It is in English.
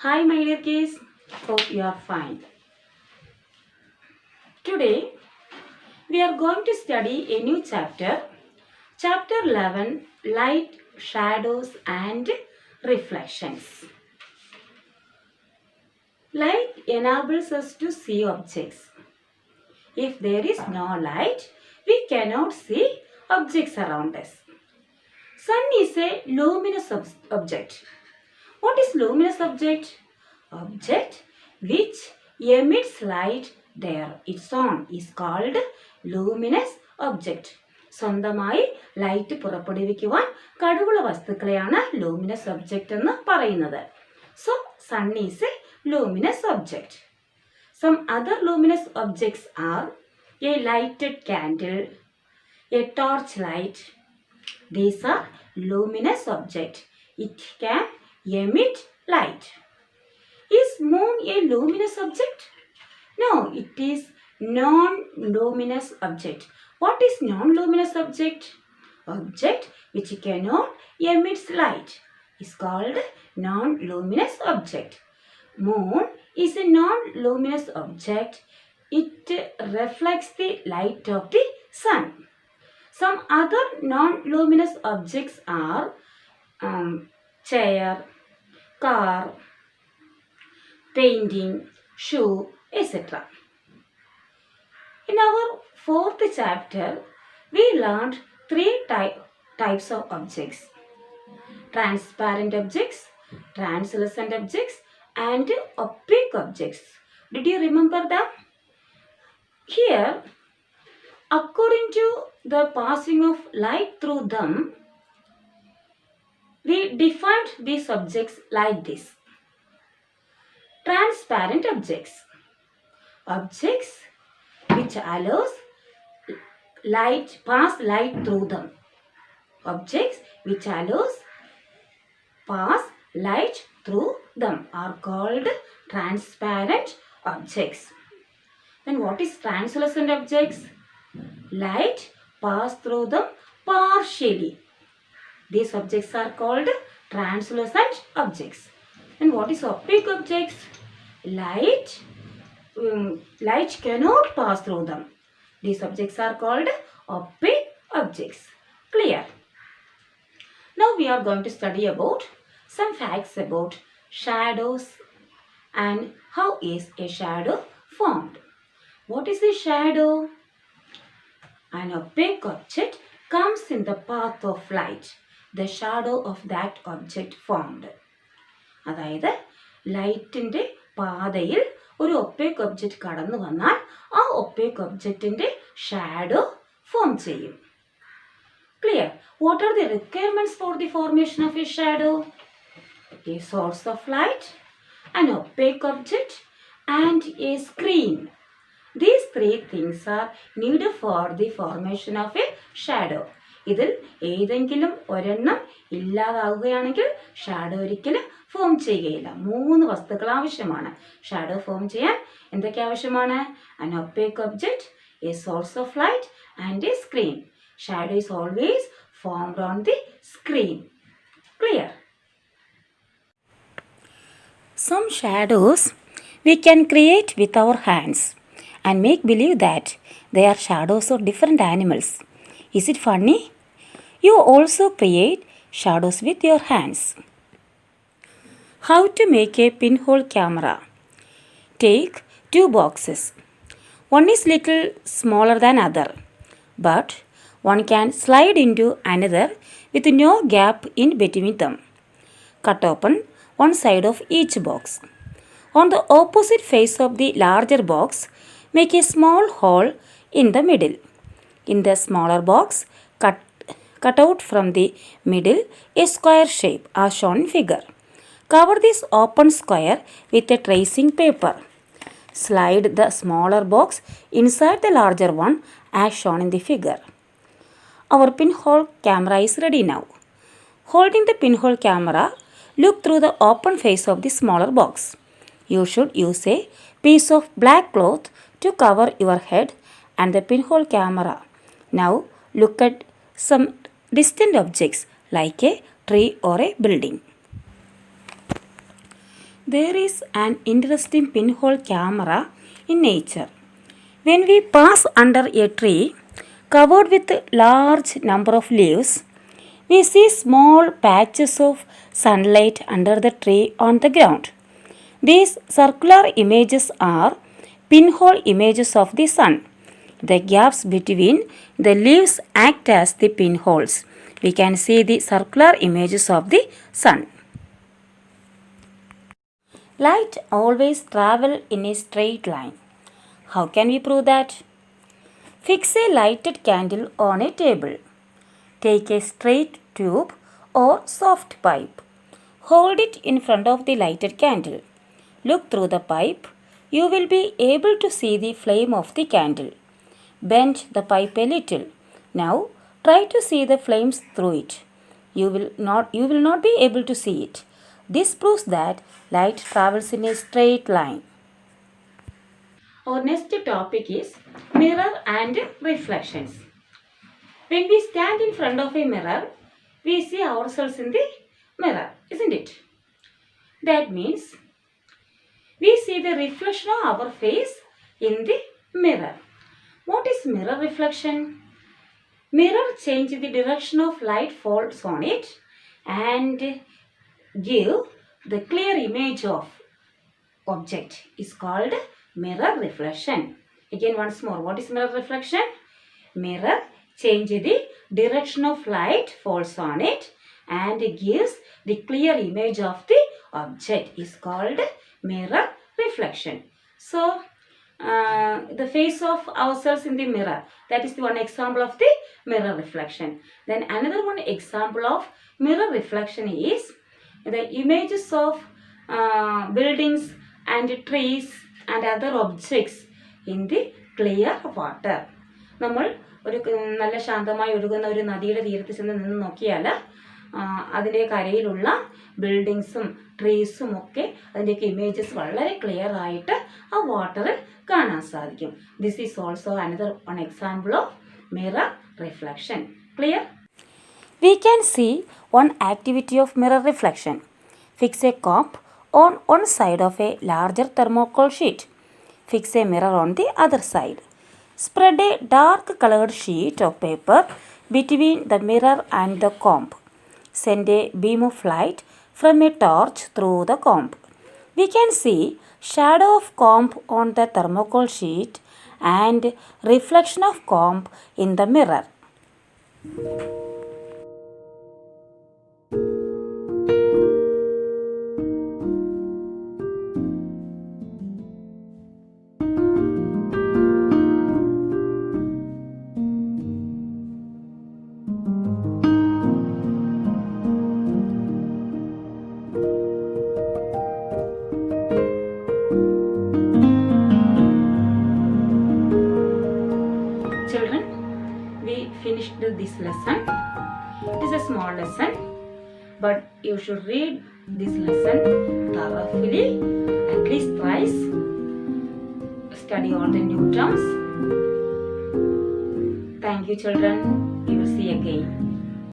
Hi my dear kids, hope you are fine. Today we are going to study a new chapter, chapter 11, Light, Shadows and Reflections. Light enables us to see objects. If there is no light, we cannot see objects around us. Sun is a luminous object. What is luminous object? Object which emits light there its own is called luminous object. സ്വന്തമായി light പുറപ്പെടുവിക്കുവാൻ കഴിവുള്ള വസ്തുക്കളെയാണ് luminous object എന്ന് പറയുന്നത്. So sun is a luminous object. Some other luminous objects are a lighted candle, a torch light. These are luminous objects. It can emit light. Is moon a luminous object? No, it is non-luminous object. What is non-luminous object? Object which cannot emit light is called non-luminous object. Moon is a non-luminous object. It reflects the light of the sun. Some other non-luminous objects are chair, car, painting, shoe, etc. In our fourth chapter, we learned three types of objects. Transparent objects, translucent objects and opaque objects. Did you remember them? Here, according to the passing of light through them, we defined these objects like this. Transparent objects. Objects which allows pass light through them. Objects which allows pass light through them are called transparent objects. And what is translucent objects? Light pass through them partially. These objects are called translucent objects. And what is opaque objects? Light cannot pass through them. These objects are called opaque objects. Clear? Now we are going to study about some facts about shadows and how is a shadow formed. What is a shadow? An opaque object comes in the path of light. The shadow of that object formed. അതായത് ലൈറ്റിൻ്റെ പാതയിൽ ഒരു opaque object കടന്നു വന്നാൽ ആ opaque ഒബ്ജക്റ്റിൻ്റെ shadow form ചെയ്യും. Clear? What are the requirements for the formation of a shadow? A source of light, an opaque object and a screen. These three things are needed for the formation of a shadow. ഇതിൽ ഏതെങ്കിലും ഒരെണ്ണം ഇല്ലാതാവുകയാണെങ്കിൽ shadow ഒരിക്കലും form ചെയ്യുകയില്ല. 3 വസ്തുക്കൾ ആവശ്യമാണ് shadow form ചെയ്യാൻ. എന്തൊക്കെ ആവശ്യമാണ്? an opaque object, a source of light and a screen. Shadow is always formed on the screen. Clear? Some shadows we can create with our hands and make believe that they are shadows of different animals. Is it funny? You also create shadows with your hands. How to make a pinhole camera? Take 2 boxes. One is little smaller than other, but one can slide into another with no gap in between them. Cut open one side of each box. On the opposite face of the larger box, make a small hole in the middle. In the smaller box, cut out from the middle a square shape as shown in figure. Cover this open square with a tracing paper. Slide the smaller box inside the larger one as shown in the figure. Our pinhole camera is ready now. Holding the pinhole camera, look through the open face of the smaller box. You should use a piece of black cloth to cover your head and the pinhole camera. Now look at some distant objects like a tree or a building. There is an interesting pinhole camera in nature. When we pass under a tree covered with large number of leaves, we see small patches of sunlight under the tree on the ground. These circular images are pinhole images of the sun. The gaps between the leaves act as the pinholes. We can see the circular images of the sun. Light always travels in a straight line. How can we prove that? Fix a lighted candle on a table. Take a straight tube or soft pipe. Hold it in front of the lighted candle. Look through the pipe. You will be able to see the flame of the candle. Bend the pipe a little. Now try to see the flames through it. You will not be able to see it. This proves that light travels in a straight line. Our next topic is mirror and reflections. When we stand in front of a mirror, we see ourselves in the mirror, isn't it? That means we see the reflection of our face in the mirror. What is mirror reflection? Mirror changes the direction of light falls on it and give the clear image of object is called mirror reflection. Again once more, what is mirror reflection? Mirror changes the direction of light falls on it and gives the clear image of the object is called mirror reflection. So the face of ourselves in the mirror, that is the one example of the mirror reflection. Then another one example of mirror reflection is the images of buildings and trees and other objects in the clear water. നമ്മൾ ഒരു നല്ല ശാന്തമായി ഒഴുകുന്ന ഒരു നദിയുടെ തീരത്ത് ചെന്ന് നിന്ന് നോക്കിയാൽ അതിൻ്റെ കരയിലുള്ള ബിൽഡിങ്സും ട്രീസും ഒക്കെ അതിൻ്റെയൊക്കെ ഇമേജസ് വളരെ ക്ലിയർ ആയിട്ട് ആ വാട്ടറിൽ കാണാൻ സാധിക്കും. This is also another one example of mirror reflection. Clear? We can see one activity of mirror reflection. Fix a cup on one side of a larger thermocol sheet. Fix a mirror on the other side. Spread a dark colored sheet of paper between the mirror and the comb. Send a beam of light from a torch through the comb. We can see shadow of comb on the thermocol sheet and reflection of comb in the mirror. Children, we finished this lesson. It is a small lesson, but you should read this lesson thoroughly, at least twice. Study all the new terms. Thank you, children. We will see again.